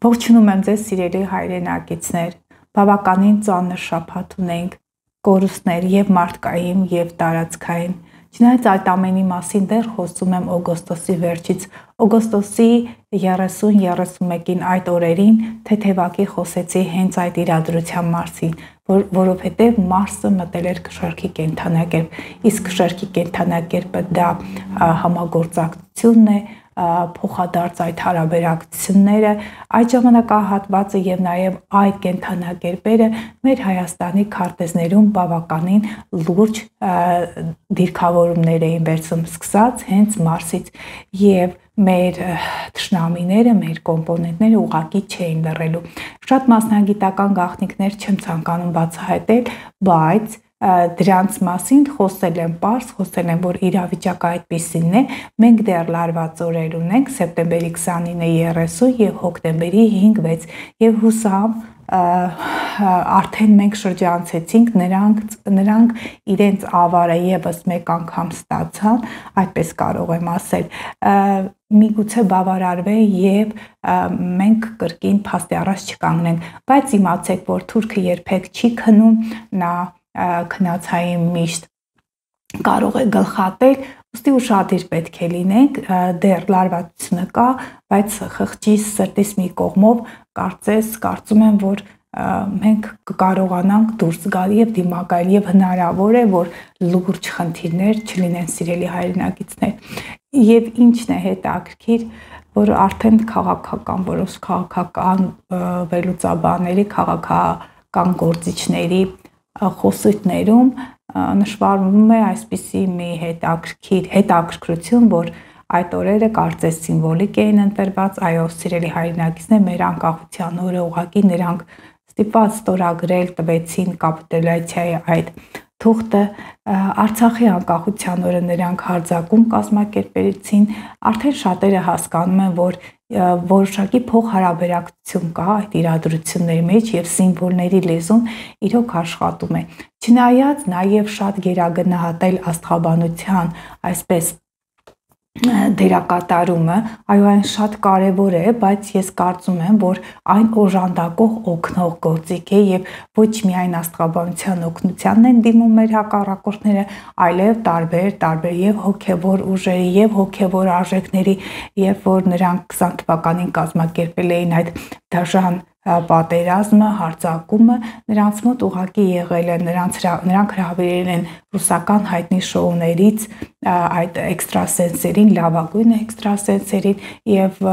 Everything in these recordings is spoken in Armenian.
Ողջունում եմ ձեզ սիրելի հայրենակիցներ, բավականին ծանր շաբաթ ունենք, կորուստներ եւ մարդկային եւ տարածքային։ Չնայած այդ ամենի մասին դեռ խոսում եմ օգոստոսի վերջից, օգոստոսի 30-31-ին այդ օրերին թեթևակի խոսեցի հենց այդ իրադրության մասին, որովհետև Մարսը մտել էր կշեռքի կենդանակերպ, իսկ կշեռքի կենդանակերպը դա համագործակցությունն է, փոխադարձ այդ հարաբերակցությունները, այդ ժամանակահատվածը եւ նաեւ այդ կենդանակերպերը մեր Հայաստանի քարտեզներում բավականին լուրջ դիրքավորումներ էին վերցնում, սկսած հենց Մարսից եւ մեր թշնամիները, մեր կոմպոնենտները ուղղակի չէին լռելու։ Շատ մասնագիտական գաղտնիքներ չեմ ցանկանում բացահայտել, բայց դրանց մասին խոսել եմ պարզ, խոսել եմ, որ իրավիճակը այդպիսին է, մենք դեռ լարված օրեր ունենք, սեպտեմբերի 29-ը 30 եւ հոկտեմբերի 5-6 եւ հուսամ արդեն մենք շրջանցեցինք, նրանք իրենց ավարը եւս մեկ անգամ ստացան, այդպես կարող եմ ասել, միգուցե բավարարվեն եւ մենք կրկին փաստի առաջ չկանգնենք, բայց իմացեք, որ թուրքը երբեք չի քնում, նա քնածային միշտ կարող է գլխատել, ուստի ուշադիր պետք է լինենք, դեռ լարվածությունը կա, բայց խղճիս սրտիս մի կողմով կարծում եմ, որ մենք կկարողանանք դուրս գալ եւ դիմակայել եւ հնարավոր է, որ լուրջ խնդիրներ չլինեն սիրելի հայրենակիցներ։ Եվ ինչն է հետաքրքիր, որ արդեն քաղաքական որոշ քաղաքական վերլուծաբանների, քաղաքական գործիչների խոսույթներում նշվարվում է այսպիսի մի հետաքրքրություն, որ այդ օրերը կարծես սիմվոլիկ էին ընտրված, այո, սիրելի հայրենակիցներ, մեր անկախության օրը ուղղակի նրանք ստիպված ստորագրել տվեցին կապիտուլյացիայի այդ թուղթը, Արցախի անկախության օրը նրանք հարձակում կազմակերպեցին, արդեն շատերը հասկանում են, որ որոշակի փոխհարաբերակցություն կա այդ իրադրությունների մեջ եւ սիմվոլների լեզուն իրոք աշխատում է։ Չնայած նաեւ շատ գերագնահատել աստղաբանության այսպես դերակատարումը, այո, այն շատ կարևոր է, բայց ես կարծում եմ, որ այն օժանդակող օգնող գործիք է եւ ոչ միայն աստղաբանության օգնությանն են դիմում մեր հակառակորդները, այլև տարբեր եւ հոգեվոր ուժերի եւ հոգեվոր արժեքների, երբ որ նրանք 20 թվականին կազմակերպել էին այդ դաժան պատերազմը, հարձակումը, նրանց մոտ ուղղակի եղել է, նրանք հրավիրել են ռուսական հայտնի շոուներից այդ էքստրասենսերին, լավագույն էքստրասենսերին եւ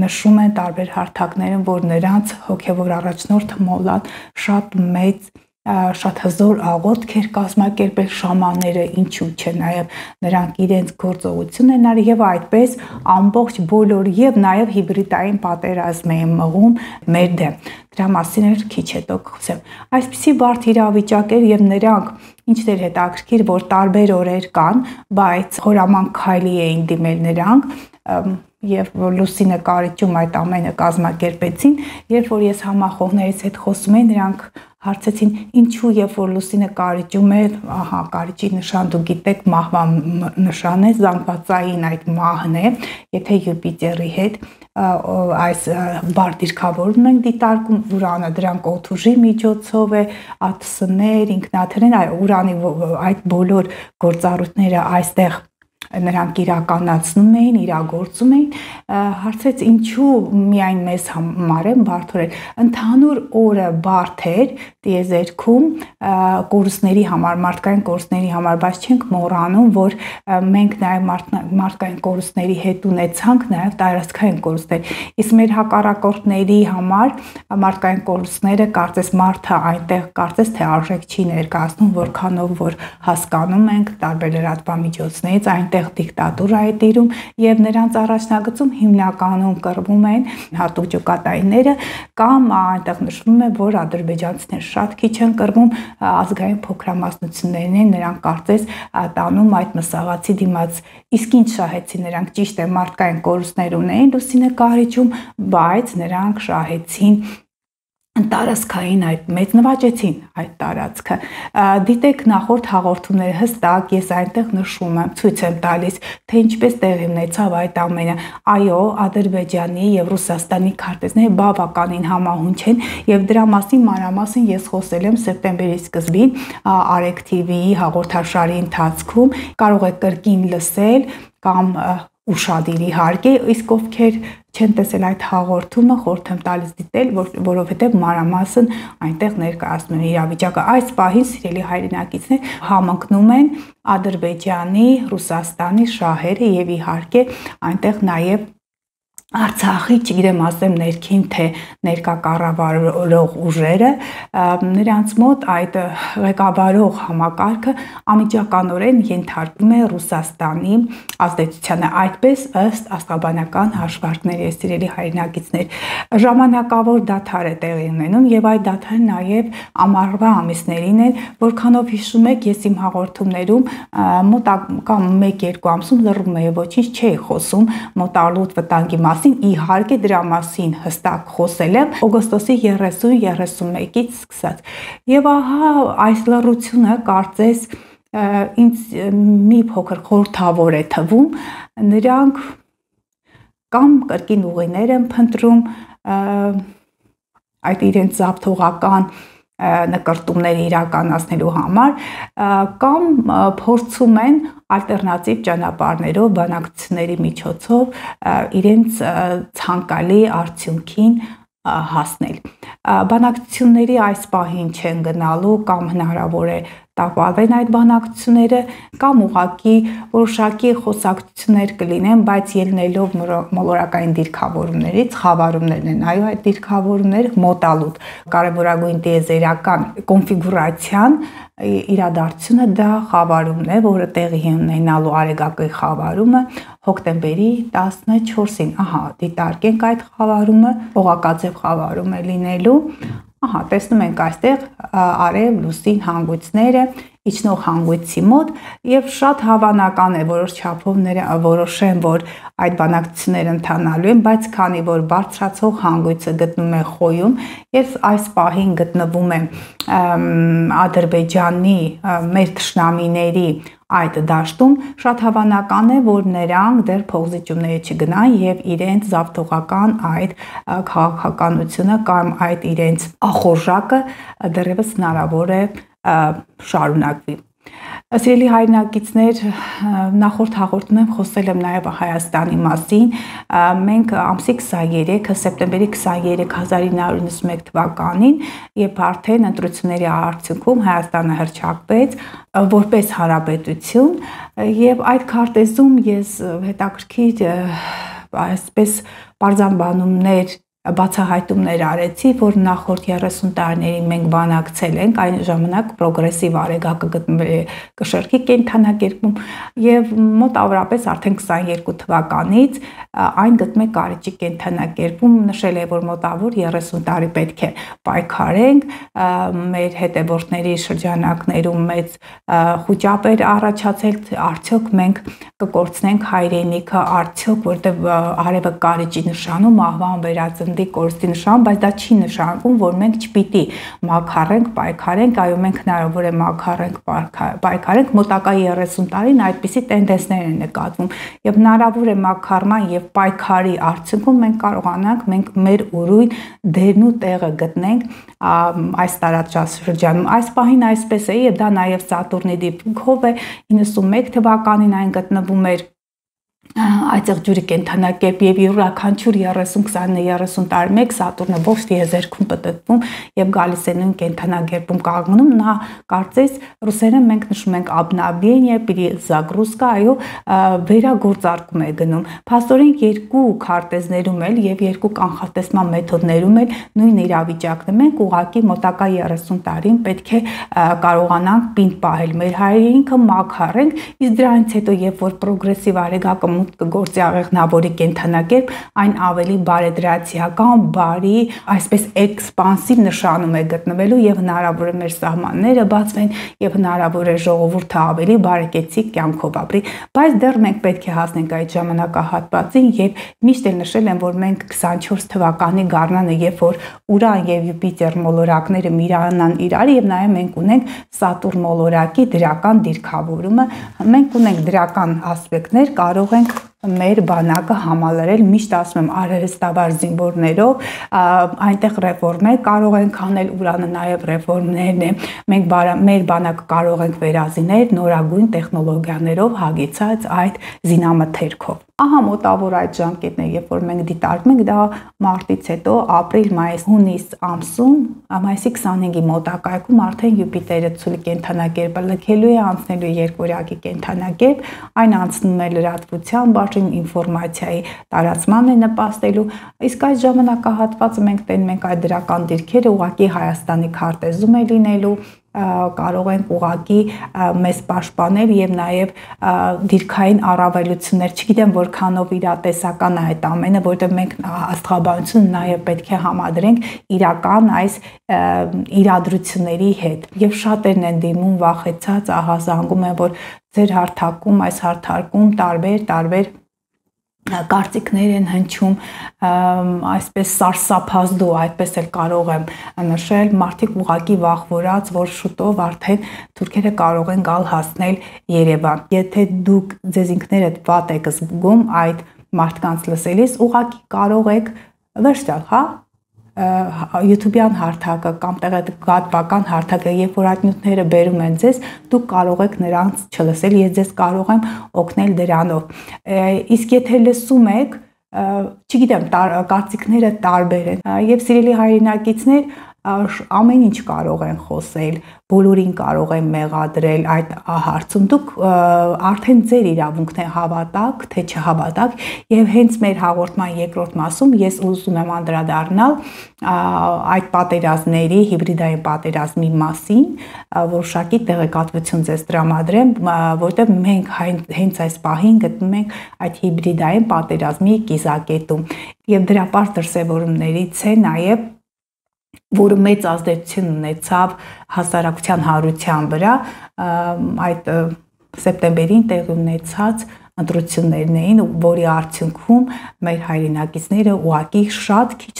նշում են տարբեր հարթակներում, որ նրանց հոգեվոր առաջնորդը Մոլան շատ մեծ շատ հզոր աղոթք էր կազմակերպել շամանները, ինչու՞ չէ, նաև նրանք իրենց գործողություն են արել եւ այդպես ամբողջ բոլոր եւ նաև հիբրիդային պատերազմ էին մղում մեր դեմ։ Դրա մասին էլ քիչ հետո կխոսեմ։ Այսպիսի բարդ իրավիճակ էր եւ նրանք ինչն էր հետաքրքիր, որ տարբեր օրեր կան, բայց հորաման քայլի էին դիմել նրանք եւ Լուսինե Կարիճում այդ ամենը կազմակերպեցին, երբ որ ես համախոհներից հետ խոսում էի, նրանք հարցեցին, ինչու երբ որ Լուսինե Կարիճում է, ահա Կարիճի նշան դու գիտեք, մահվան նշան է, զանգվածային այդ մահն է, եթե Յուպիտերի հետ այս բարդ դիրքավորում ենք դիտարկում Ուրանը, դրանք օդուժի միջոցով է, ԱԹՍ-ներ, ինքնաթիռներ, Ուրանի այդ բոլոր գործառույթները այստեղ նրանք իրականացնում էին, իրագործում էին, հարցեց ինչու միայն մեզ համար են բարդ օրեր, ընդհանուր օրը բարդ էր տիեզերքում կորուստների համար, մարդկային կորուստների համար, բայց չենք մոռանում, որ մենք նաև մարդկային կորուստների հետ ունեցանք նաև տարածքային կորուստներ, իսկ մեր հակառակորդների համար մարդկային կորուստները կարծես մարդը այնտեղ կարծես թե արժեք չի ներկայացնում, որքանով որ հասկանում ենք տարբեր լրատվամիջոցներից այնտեղ դիկտատուրա է տիրում եւ նրանց առաջնագծում հիմնականում կռվում են հատուկ ջոկատայինները կամ այնտեղ նշվում է, որ ադրբեջանցիներ շատ քիչ են կռվում, ազգային փոքրամասնություններն են, նրանք կարծես տանում այդ մսաղացի դիմաց, իսկ ինչ շահեցին նրանք, ճիշտ է, մարդկային կորուստներ ունեին Լուսինե Կարիճում, բայց նրանք շահեցին տարածքային այդ մեծ նվաճեցին այդ տարածքը։ Դիտեք նախորդ հաղորդումները հստակ ես այնտեղ նշում եմ, ցույց եմ տալիս, թե ինչպես տեղի ունեցավ այդ ամենը։ Այո, Ադրբեջանի եւ Ռուսաստանի քարտեզները բավականին համահունչ են եւ դրա մասին մանրամասն ես խոսել եմ սեպտեմբերի սկզբին Արեգ TV-ի հաղորդաշարի ընթացքում, կարող եք կրկին լսել կամ ուշադիր իհարկե, իսկ ովքեր չեն տեսել այդ հաղորդումը, խորհուրդ եմ տալիս դիտել, որովհետև մանրամասն այնտեղ ներկայացնում են իրավիճակը։ Այս պահին սիրելի հայրենակիցներ համընկնում են Ադրբեջանի, Ռուսաստանի շահերը եւ իհարկե այնտեղ նաեւ Արցախի, չգիտեմ ասեմ ներքին թե ներկա կառավարող ուժերը, նրանց մոտ այդ ղեկավարող համակարգը անմիջականորեն ենթարկվում է Ռուսաստանի ազդեցությանը, այդպես ըստ աստղաբանական հաշվարկների, սիրելի հայրենակիցներ։ Ժամանակավոր դադար է տեղի ունենում եւ այդ դադարը նաեւ ամառվա ամիսներին է, որքանով հիշում եք, ես իմ հաղորդումներում մոտակա 1-2 ամսում լռում եմ, ոչինչ չէի խոսում մոտալուտ վտանգի մասին, իհարկե դրա մասին հստակ խոսել եմ օգոստոսի 30-31-ից սկսած։ Եվ ահա այս լռությունը կարծես ինձ մի փոքր խորհրդավոր է թվում, նրանք կամ կրկին ուղիներ են փնտրում այդ իրենց զավթողական նկարտումները իրականացնելու համար կամ փորձում են ալտերնատիվ ճանապարհներով բանակցությունների միջոցով իրենց ցանկալի արդյունքին հասնել։ Բանակցությունների այս պահին չեն գնալու կամ հնարավոր է տապալվեն այդ բանակցությունները կամ ուղղակի որոշակի խոսակցություններ կլինեն, բայց ելնելով մոլորակային դիրքավորումներից, խավարումներն են, այո, այդ դիրքավորումները մոտալուտ կարևորագույն տիեզերական կոնֆիգուրացիան իրադարձությունը դա խավարումն է, որը տեղի է ունենալու Արեգակի խավարումը հոկտեմբերի 14-ին։ Ահա, դիտարկենք այդ խավարումը, օղակաձև խավարում է լինելու։ Ահա, տեսնում ենք այստեղ արև լուսին հանգույցները իջնող հանգույցի մոտ եւ շատ հավանական է որոշ չափով որոշեն, որ այդ բանակցությունները ընթանալու են, բայց քանի որ բարձրացող հանգույցը գտնվում է Խոյում, ես այս պահին գտնվում եմ Ադրբեջանի մեր թշնամիների այդ դաշտում, շատ հավանական է, որ նրանք դեռ փոխզիջումների չգնան եւ իրենց զավթողական այդ քաղաքականությունը կամ այդ իրենց ախորժակը դեռևս հնարավոր է շարունակվի։ Սիրելի հայրենակիցներ, նախորդ հաղորդումում խոսել եմ նաև Հայաստանի մասին։ Մենք ամսի 23-ը սեպտեմբերի 23 1991 թվականին, երբ արդեն ընտրությունների արդյունքում Հայաստանը հռչակվեց որպես հանրապետություն, եւ այդ քարտեզում ես հետաքրքիր այսպես պարզաբանումներ բացահայտումներ արեցի, որ նախորդ 30 տարիներին մենք բանակցել ենք, այն ժամանակ պրոգրեսիվ Արեգակը գտնվել է կշեռքի կենդանակերպում եւ մոտավորապես արդեն 22 թվականից այն գտնվում է Կարիճի կենդանակերպում, նշել է, որ մոտավոր 30 տարի պետք է պայքարենք, մեր հետևորդների շրջանակներում մեծ խոճապեր առաջացել, արդյոք մենք կկորցնենք հայրենիքը, արդյոք որտեղ արևը Կարիճի նշանում ահվան վերածննդի կորստի նշան, բայց դա չի նշանակում, որ մենք չպիտի մաքարենք, պայքարենք, այո, մենք հնարավոր է մաքարենք, պայքարենք, մոտակա 30 տարին այդպիսի տենդենսներ են նկատվում եւ հնարավոր է մաքարման եւ պայքարի արդյունքում մենք կարողանանք մենք մեր ուրույն դերն ու տեղը գտնենք այս տարածաշրջանում։ Այս պահին այսպես է եւ դա նաեւ Սատուրնի դիպուկով է 91 թվականին այն գտնվում էր այդտեղ ջուրի կենդանակերպ եւ յուրաքանչյուր 30-20-30 տարի մեկ Սատուրնը ողջ տիեզերքում պտտվում եւ գալիս է նույն կենդանակերպում կանգնում, նա կարծես ռուսերեն մենք նշում ենք обновление, перезагрузка, այո, վերագործարկում է գնում։ Փաստորեն երկու քարտեզներում էլ եւ երկու կանխատեսման մեթոդներում էլ նույն իրավիճակն է։ Մենք ուղղակի մոտակա 30 տարին պետք է կարողանանք պինդ պահել մեր հայրենիքը, մաքարենք, իսկ դրանից հետո երբ որ պրոգրեսիվ Արեգակը մուտք կգործի աղեղնավորի կենդանակերպ, այն ավելի բարեդրացիական, բարի, այսպես էքսպանսիվ նշանում է գտնվելու եւ հնարավոր է մեր սահմանները բացվեն եւ հնարավոր է ժողովուրդը ավելի բարեկեցիկ կյանքով ապրի, բայց դեռ մենք պետք է հասնենք այդ ժամանակահատվածին եւ միշտ էլ նշել եմ, որ մենք 24 թվականի գարնանը, երբ որ Ուրան եւ Յուպիտեր մոլորակները միրանան իրար եւ նաեւ մենք ունենք Սատուրն մոլորակի դրական դիրքավորումը, մենք ունենք դրական ասպեկտներ, կարող ենք մեր բանակը համալրել, միշտ ասում եմ, արհեստավար զինվորներով, այնտեղ ռեֆորմներ կարող ենք անել, Ուրանը նաև ռեֆորմներն է, մենք մեր բանակը կարող ենք վերազինել նորագույն տեխնոլոգիաներով հագեցած այդ զինամթերքով։ Ահա մոտավոր այդ ժամկետն է, երբ որ մենք դիտարկում ենք, դա մարտից հետո ապրիլ, մայիս, հունիս ամսում, մայիսի 25-ի մոտակայքում արդեն Յուպիտերը ցուլի կենդանակերպը լքելու է, անցնելու երկորյակի կենդանակերպ, այն անցնում է լրատվության բաժին, ինֆորմացիայի տարածման է նպաստելու, իսկ այդ ժամանակահատվածը մենք տենում ենք այդ դրական դիրքերը ուղղակի Հայաստանի քարտեզում է լինելու, կարող ենք ուղղակի մեզ պաշտպանել եւ նաեւ դիրքային առավելություններ, չգիտեմ որքանով իրատեսական է այդ ամենը, որտեղ մենք աստղաբանությունը նաեւ պետք է համադրենք իրական այս իրադրությունների հետ եւ շատերն են դիմում վախեցած, ահա զանգում են, որ ձեր հարթակում, այս հարթակում տարբեր կարծիքներ են հնչում, այսպես սարսափազդու, այդպես էլ կարող եմ նշել, մարդիկ ուղղակի վախվորած, որ շուտով արդեն թուրքերը կարող են գալ հասնել Երևան։ Եթե դուք ձեզ ինքներդ վատ եք զգում այդ մարդկանց լսելիս, ուղղակի կարող եք վերջ տալ, հա, YouTube-յան հարթակը կամ տեղեկատվական հարթակը, երբ որ այդ նյութերը բերում են ձեզ, դուք կարող եք նրանց չլսել, ես ձեզ կարող եմ օգնել դրանով։ Իսկ եթե լսում եք, չգիտեմ, կարծիքները տարբեր են, եւ սիրելի հայրենակիցներ, ամեն ինչ կարող են խոսել, բոլորին կարող են մեղադրել այդ հարցում, դուք արդեն ձեր իրավունքն է հավատաք, թե չհավատաք, եւ հենց մեր հաղորդման երկրորդ մասում ես ուզում եմ անդրադառնալ այդ պատերազմների, հիբրիդային պատերազմի մասին, որոշակի տեղեկատվություն ձեզ տրամադրեմ, որտեղ մենք հենց այս պահին գտնվում ենք այդ հիբրիդային պատերազմի կիզակետում, եւ դրա պարզ դրսևորումներից է նաեւ որը մեծ ազդեցություն ունեցավ հասարակության հարության վրա, այդ սեպտեմբերին տեղի ունեցած ընտրություններն էին, որի արդյունքում մեր հայրենակիցները ուղղակի շատ քիչ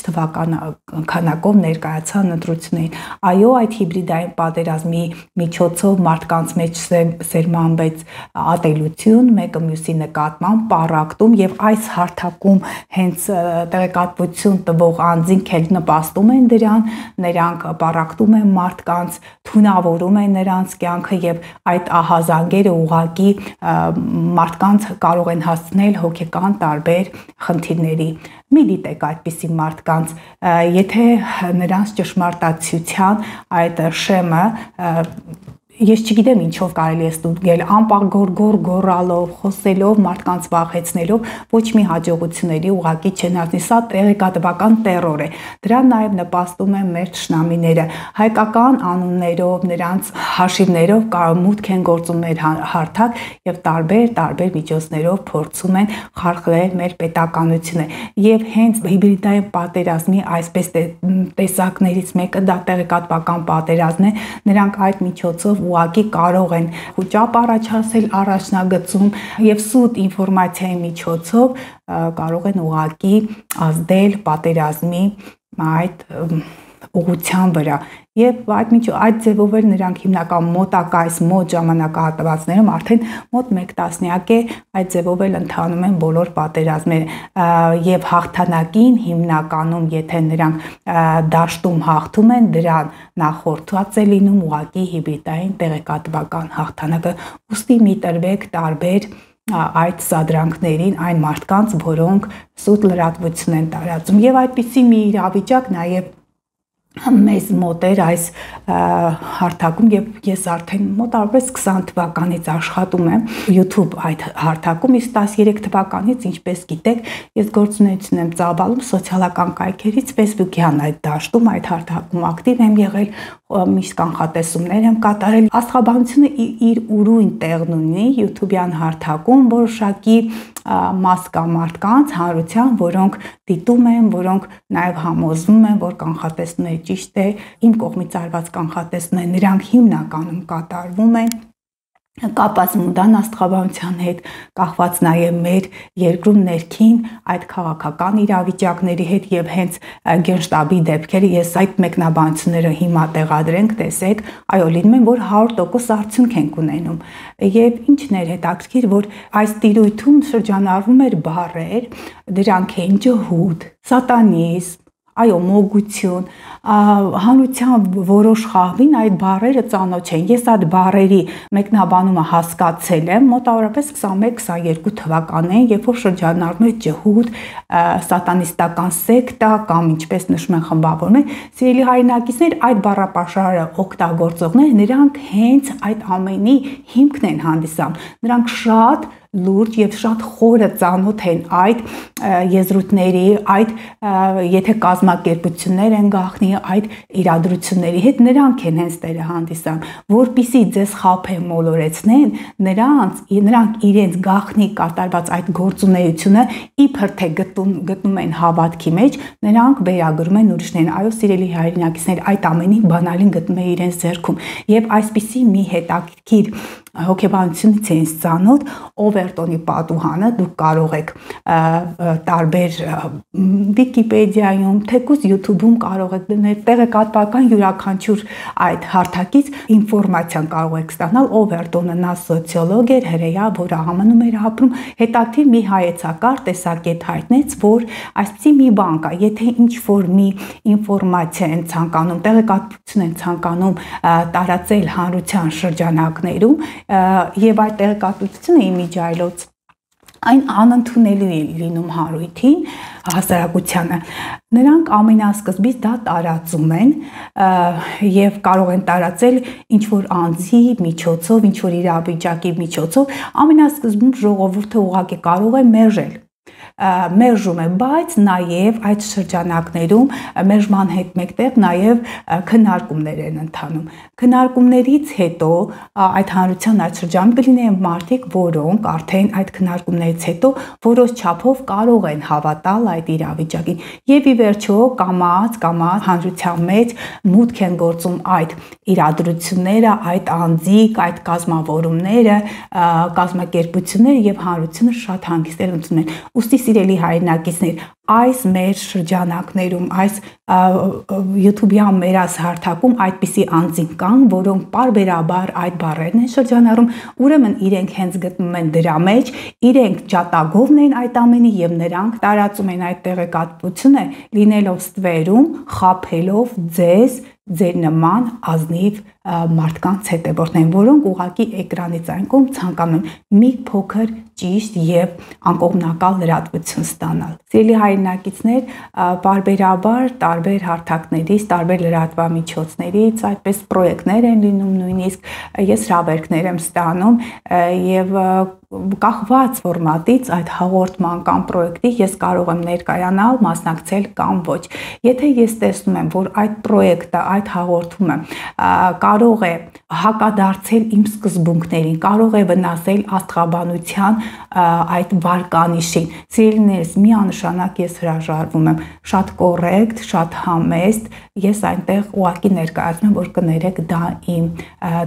քանակով ներկայացան ընտրություններին։ Այո, այդ հիբրիդային պատերազմի միջոցով մարդկանց մեջ սերմանվեց ատելություն, մեկը մյուսի նկատմամբ, պառակտում, եւ այս հարթակում հենց տեղեկատվություն տվող անձինք էլ նպաստում են դրան, նրանք պառակտում են մարդկանց, թունավորում են նրանց կյանքը եւ այդ ահազանգերը ուղղակի մարդկանց կարող են հասցնել հոգեկան տարբեր խնդիրների։ Մի դիտեք այդպիսի մարդկանց, եթե նրանց ճշմարտացիության այդ շեմը ես չգիտեմ ինչով կարելի է ստուգել, անպագոր գոռալով, խոսելով, մարդկանց վախեցնելով, ոչ մի հաջողությունների ուղղակի չեն հասնի, սա տեղեկատվական տերոր է։ Դրան նաև նպաստում են մեր թշնամիները, հայկական անուններով, նրանց հաշիվներով մուտք են գործում մեր հարթակ եւ տարբեր միջոցներով փորձում են խարխլել մեր պետականությունը։ Եւ հենց հիբրիդային պատերազմի այսպես տեսակներից մեկը դա տեղեկատվական պատերազմն է, նրանք այդ միջոցով ուղղակի կարող են ճապ առաջացնել առաջնագծում եւ սուտ ինֆորմացիայի միջոցով կարող են ուղղակի ազդել պատերազմի այդ ուղղության վրա եւ այդ ձևով էլ նրանք հիմնական մոտակա այս մոտ ժամանակահատվածներում արդեն մոտ 1 տասնյակ է այդ ձևով էլ ընթանում են բոլոր պատերազմները եւ հաղթանակին հիմնականում եթե նրանք դաշտում հաղթում են դրան նախորդված է լինում ուղղակի հիբրիդային տեղեկատվական հաղթանակը ուստի մի տրվեք տարբեր այդ սադրանքներին այն մարդկանց որոնք սուտ լրատվություն են տարածում եւ այդպիսի մի իրավիճակ նաեւ մեզ մոտ էր այս հարթակում եւ ես արդեն մոտավորապես 20 թվականից աշխատում եմ YouTube այդ հարթակում, իսկ 13 թվականից, ինչպես գիտեք, ես գործունեություն եմ ծավալում սոցիալական կայքերից Facebook-յան այդ դաշտում, այդ հարթակում ակտիվ եմ եղել, միշտ կանխատեսումներ եմ կատարել։ Աստղաբանությունը իր ուրույն տեղն ունի YouTube-յան հարթակում, որոշակի մաս կա մարդկանց հանրության, որոնք դիտում են, որոնք նաև համոզվում են, որ կանխատեսները ճիշտ է, իմ կողմից արված կանխատեսները նրանք հիմնականում կատարվում են, կապված մուդան աստղաբանության հետ, կախված նաև մեր երկրում ներքին այդ քաղաքական իրավիճակների հետ եւ հենց գենշտաբի դեպքերը ես այդ մեկնաբանությունները հիմա տեղադրենք, տեսեք, այո, լինում են, որ 100% արդյունք ենք ունենում։ Եվ ինչն էր հետաքրքիր, որ այս տիրույթում շրջանառվում էր բառեր, դրանք են ջհուդ, սատանիզմ, այո, մոգություն, հանրության որոշ խավին այդ բառերը ծանոթ են։ Ես այդ բառերի մեկնաբանումը հասկացել եմ մոտավորապես 21-22 թվականին, երբ որ շրջանառվում է ջհուդ, սատանիստական սեկտա կամ ինչպես նշում են խմբավորում, սիրելի հայրենակիցներ, այդ բառապաշարը օգտագործողները նրանք հենց այդ ամենի հիմքն են հանդիսանում։ Նրանք շատ լուրջ եւ շատ խորը ծանոթ են այդ եզրույթների, այդ եթե կազմակերպություններ են գաղտնի այդ իրադրությունների հետ, նրանք են հենց տերը հանդիսանում, որպիսի ձեզ խաբեն, մոլորեցնեն, նրանք իրենց գաղտնի կատարված այդ գործունեությունը իբր թե գտնում են հավատքի մեջ, նրանք վերագրում են ուրիշներին։ Այո, սիրելի հայրենակիցներ, այդ ամենի բանալին գտնում է իրենց ձեռքում եւ այսպիսի մի հետաքրքիր հոգեբանությունից են ծանոթ Օվերտոնի պատուհանը, դուք կարող եք տարբեր Վիկիպեդիայում, թեկուզ YouTube-ում կարող եք դնել տեղեկատվական յուրաքանչյուր այդ հարթակից ինֆորմացիան կարող եք ստանալ։ Օվերտոնը նա սոցիոլոգ էր, հրեա, որ ԱՄՆ-ում էր ապրում, հետաքրքիր մի հայեցակարգ տեսակետ հայտնեց, որ այսպիսի մի բան կա, եթե ինչ-որ մի ինֆորմացիա են ցանկանում, տեղեկատվություն են ցանկանում տարածել հանրության շրջանակներում, եւ այդ տեղեկատվությունը իմիջիայլոց այն անընդունելի է լինում հանրույթին, հասարակությանը, նրանք ամենասկզբից դա տարածում են եւ կարող են տարածել ինչ-որ անձի միջոցով, ինչ-որ իրավիճակի միջոցով, ամենասկզբում ժողովուրդը ուղղակի կարող է մերժում է, բայց նաև այդ շրջանակներում մերժման հետ մեկտեղ նաև քննարկումներ են ընթանում։ Քննարկումներից հետո այդ հանրության այդ շրջանում կլինեն մարդիկ, որոնք արդեն այդ քննարկումներից հետո որոշ չափով կարող են հավատալ այդ իրավիճակին եւ ի վերջո կամաց հանրության մեջ մուտք են գործում այդ իրադրությունները, այդ անձիկ, այդ կազմավորումները, կազմակերպությունները եւ հանրությունը շատ հանգիստ են ընդունել։ Ուստի սիրելի հայրենակիցներ, այս մեր շրջանակներում, այս YouTube-յան մեր հարթակում այդպիսի անձինք կան, որոնք պարբերաբար այդ բառերն են շրջանառում, ուրեմն իրենք հենց գտնում են դրա մեջ, իրենք ջատագովն են այդ ամենի եւ նրանք տարածում են այդ տեղեկատվությունը, լինելով ստվերում, խաբելով ձեր նման ազնիվ մարդկանց հետևորդներին, որոնք ուղղակի էկրանից այն կողմ ցանկանում են մի փոքր ճիշտ եւ անկողմնակալ լրատվություն ստանալ։ Սիրելի հայրենակիցներ, պարբերաբար տարբեր հարթակներից, տարբեր լրատվամիջոցներից այդպես պրոյեկտներ են լինում, նույնիսկ ես հրավերքներ եմ ստանում եւ կախված ֆորմատից այդ հաղորդման կամ պրոյեկտի ես կարող եմ ներկայանալ, մասնակցել կամ ոչ։ Եթե ես տեսնում եմ, որ այդ պրոյեկտը, այդ հաղորդումը կարող է հակադարձել իմ սկզբունքներին, կարող է վնասել աստղաբանության այդ վարկանիշին, սիրելիներս, միանշանակ ես հրաժարվում եմ, շատ կոռեկտ, շատ համեստ, ես այնտեղ ուղղակի ներկայացնում եմ, որ կներեք, դա իմ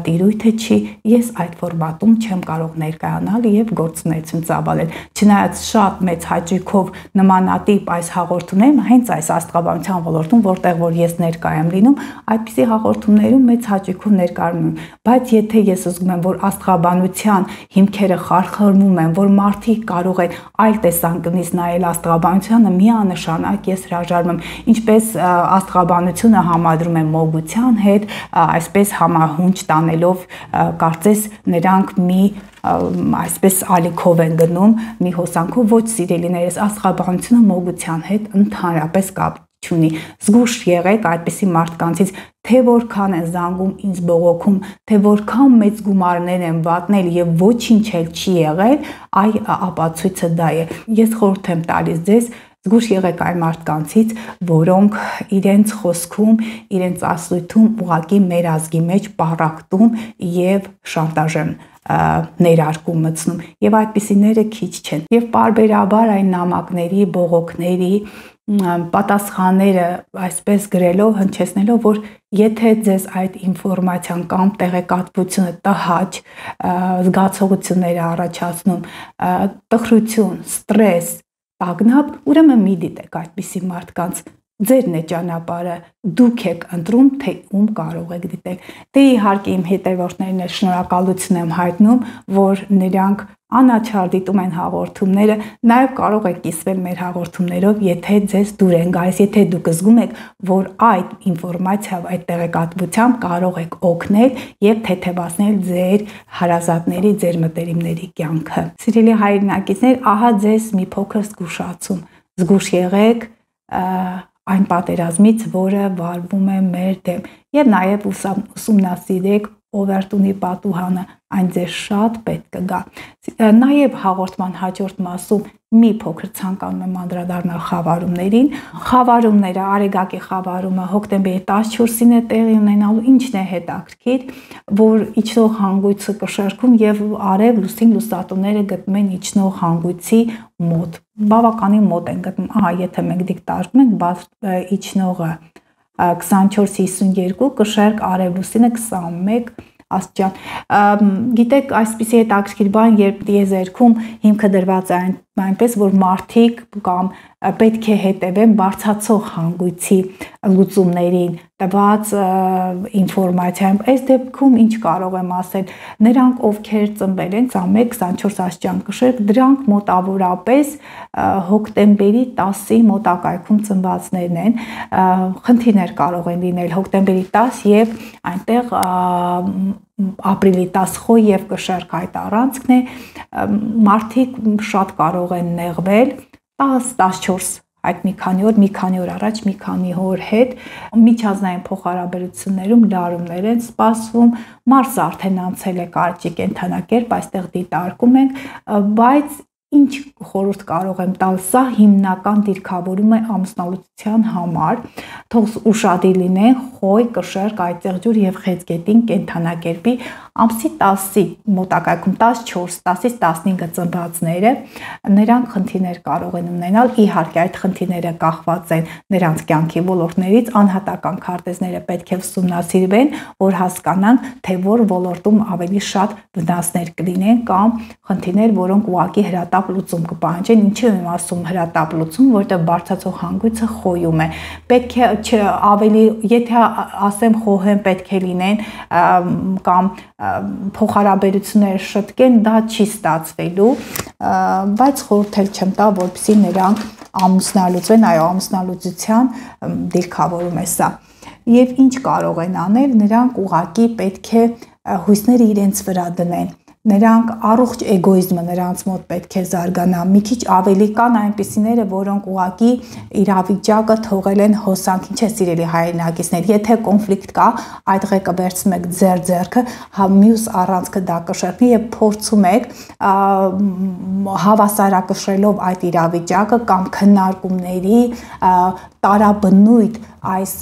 տիրույթը չի, ես այդ ֆորմատում չեմ կարող ներկայանալ եւ գործունեություն ծավալել։ Չնայած շատ մեծ հաճույքով նմանատիպ այս հաղորդումներում, հենց այս աստղաբանության ոլորտում, որտեղ որ ես ներկա եմ լինում, այդպիսի հաղորդումներում մեծ հաճույքով ներկայանում եմ, բայց եթե ես զգում եմ, որ աստղաբանության հիմքերը խարխրվում են, որ մարդիկ կարող են այլ տեսանկյունից նայել աստղաբանությանը, միանշանակ ես հրաժարվում եմ, ինչպես աստղաբանությունը համադրում եմ մոգության հետ, այսպես համահունչ տանելով, կարծես նրանք մի այսպես ալիքով են գնում, մի հոսանքով, ոչ սիրելիներս, աստղաբանությունը մոգության հետ ընդհանրապես կապ չունի։ Զգույշ եղեք այդպիսի մարդկանցից, թե որքան են զանգում ինձ բողոքում, թե որքան մեծ գումարներ են վատնել եւ ոչինչ էլ չի եղել, այ ապացույցը դա է։ Ես խորհուրդ եմ տալիս ձեզ, զգույշ եղեք այն մարդկանցից, որոնք իրենց խոսքում, իրենց ասույթում ուղղակի մեր ազգի մեջ պառակտում եւ շանտաժ են ներարկում մտցնում եւ այդպիսիները քիչ չեն եւ պարբերաբար այն նամակների, բողոքների պատասխանները այսպես գրելով, հնչեցնելով, որ եթե ձեզ այդ ինֆորմացիան կամ տեղեկատվությունը տհաճ զգացողություններ առաջացնում, տխրություն, ստրես, տագնապ, ուրեմն մի դիտեք այդպիսի մարդկանց, ձերն է ճանապարհը, դուք եք ընտրում, թե ում կարող եք դիտել։ Դե իհարկե իմ հետևորդներին շնորհակալություն եմ հայտնում, որ նրանք անաչառ դիտում են հաղորդումները, նաև կարող եք կիսվել մեր հաղորդումներով, եթե ձեզ դուր են գալիս, եթե դուք զգում եք, որ այդ ինֆորմացիայով, այդ տեղեկատվությամբ կարող եք օգնել եւ թեթևացնել ձեր հարազատների, ձեր մտերիմների կյանքը։ Սիրելի հայրենակիցներ, ահա ձեզ մի փոքր զգուշացում։ Զգուշ եղեք այն պատերազմից, որը վարվում է մեր դեմ, եւ նաեւ ուսումնասիրեք Օվերտունի պատուհանը, այն ձեզ շատ պետք կգա։ Նաև հաղորդման հաջորդ մասում մի փոքր ցանկանում եմ անդրադառնալ խավարումներին։ Խավարումները, Արեգակի խավարումը հոկտեմբերի 14-ին է տեղի ունենալու, ինչն է հետաքրքիր, որ իջնող հանգույցը կշեռքում եւ արև լուսին լուսատուները գտնում են իջնող հանգույցի մոտ։ Բավականին մոտ են գտնում։ Ահա, եթե մենք դիկտարկում ենք իջնողը 24-52 կշերկ արևլուսինը 21 աստիճան։ Գիտեք, այսպիսի հետաքրքիր բան, երբ տիեզերքում հիմքը դրված է այնպես, որ մարդիկ կամ պետք է հետևեն բարձրացող հանգույցի լուծումներին, տված ինֆորմացիայում, այս դեպքում ինչ կարող եմ ասել, նրանք ովքեր ծնվել են 21-24 աստիճան կշերկ, դրանք մոտավորապես հոկտեմբերի 10-ի մոտակայքում ծնվածներն են, խնդիրներ կարող են լինել հոկտեմբերի 10 եւ այնտեղ ապրիլի 10 խոյ եւ կշերկ այդ առանցքն է, մարդիկ շատ կարող են նեղվել 10-14 այդ մի քանի օր առաջ մի քանի օր հետ միջազգային փոխհարաբերություններում լարումներ են սպասվում, Մարսը արդեն անցել է կարճի կենդանակերպ, այստեղ դիտարկում ենք, բայց ինչ խորհուրդ կարող եմ տալ, սա հիմնական դիրքավորում է ամուսնալուծության համար, թող ուշադիր լինեն խոյ, կշերկ, այծեղջյուր եւ խեցգետին կենդանակերպի ամսի 10-ի մոտակայքում 14, 10-ից 15 ծնվածները նրանք խնդիրներ կարող են ունենալ, իհարկե այդ խնդիրները կախված են նրանց կյանքի ոլորտներից, անհատական քարտեզները պետք է ուսումնասիրվեն, որ հասկանան, թե որ ոլորտում ավելի շատ վնասներ կլինեն կամ խնդիրներ, որոնք ուղղակի հրատապ լուծում կպահանջեն, ինչի եմ ասում հրատապ լուծում, որտեղ բարձրացող հանգույցը խոյում է։ Պետք է ավելի, եթե ասեմ խոհեն պետք է լինեն կամ փոխհարաբերությունները շտկեն, դա չի ստացվելու, բայց խորհուրդ էլ չեմ տա, որպեսզի նրանք ամուսնալուծվեն, այո, ամուսնալուծության դիրքավորում է սա։ Եվ ինչ կարող են անել, նրանք ուղղակի պետք է հույսները իրենց վրա դնեն։ Նրանք առողջ էգոիզմը նրանց մոտ պետք է զարգանա, մի քիչ ավելի կան այնպիսիները, որոնք ուղղակի իրավիճակը թողել են հոսանք, ինչ է սիրելի հայրենակիցներ, եթե կոնֆլիկտ կա, այդ ղեկը վերցնում եք ձեր ձեռքը, մյուս առանցքը դա կշեռնի եւ փորձում եք հավասարակշռելով այդ իրավիճակը կամ քննարկումների տարաբնույթ այս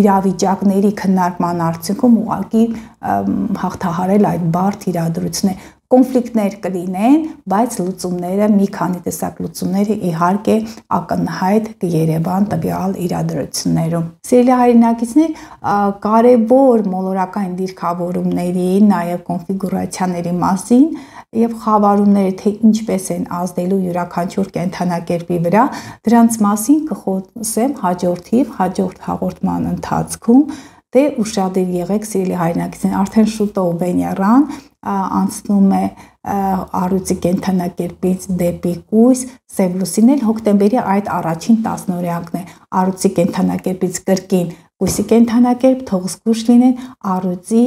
իրավիճակների քննարկման արդյունքում ուղղակի հաղթահարել այդ բարդ իրադրությունը։ Կոնֆլիկտներ կլինեն, բայց լուծումները, մի քանի տեսակ լուծումները իհարկե ակնհայտ կերևան տվյալ իրադրություններում։ Սիրելի հայրենակիցներ, կարևոր մոլորակային դիրքավորումների, նաև կոնֆիգուրացիաների մասին եւ խավարումները թե ինչպես են ազդելու յուրաքանչյուր կենդանակերպի վրա, դրանց մասին կխոսեմ հաջորդ հաղորդման ընթացքում, դե ուշադիր եղեք սիրելի հայրենակիցներ, արդեն շուտով Վեներան անցնում է առյուծի կենդանակերպից դեպի կույս, սև լուսինել հոկտեմբերի այդ առաջին 10-օրյակն է, առյուծի կենդանակերպից կրկին կույսի կենդանակերպ, թող զգուշ լինեն առյուծի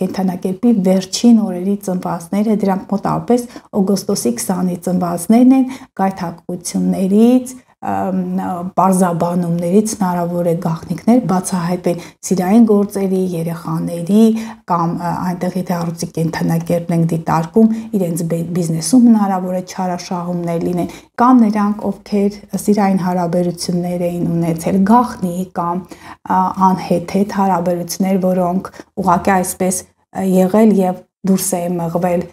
կենդանակերպի վերջին օրերի ծնվածները, դրանք մոտավորապես օգոստոսի 20-ի ծնվածներն են, գայթակղություններից, պարզաբանումներից հնարավոր է գաղտնիքներ բացահայտեն սիրային գործերի, երեխաների կամ այնտեղ եթե առյուծի կենդանակերպն ենք դիտարկում, իրենց բիզնեսում հնարավոր է չարաշահումներ լինեն, կամ նրանք, ովքեր սիրային հարաբերություններ էին ունեցել, գաղտնի կամ անհեթեթ հարաբերություններ, որոնք ուղղակի այսպես եղել եւ դուրս է մղվել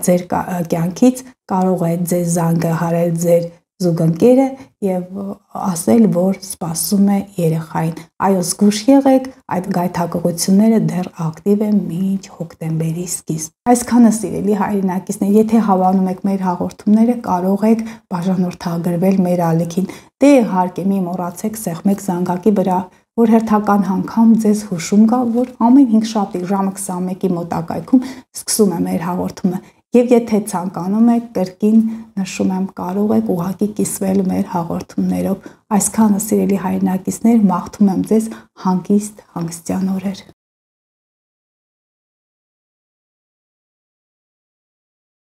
ձեր կյանքից, կարող է ձեզ զանգահարել ձեր զուգընկերը եւ ասել, որ սպասում է երեխային։ Այո, զգուշ եղեք, այդ գայթակղությունները դեռ ակտիվ են մինչ հոկտեմբերի սկիզբ։ Այսքանը սիրելի հայրենակիցներ, եթե հավանում եք մեր հաղորդումները, կարող եք բաժանորդագրվել մեր ալիքին։ Դե իհարկե մի մոռացեք սեղմեք զանգակի վրա, որ հերթական անգամ ձեզ հուշում գա, որ ամեն 5 շաբթի ժամը 21-ի մոտակայքում սկսում է մեր հաղորդումը։ Եվ եթե ցանկանում եք, կրկին նշում եմ, կարող եք ուղղակի կիսվել մեր հաղորդումներով։ Այսքանը սիրելի հայրենակիցներ, մաղթում եմ ձեզ հանգիստ հանգստյան օրեր։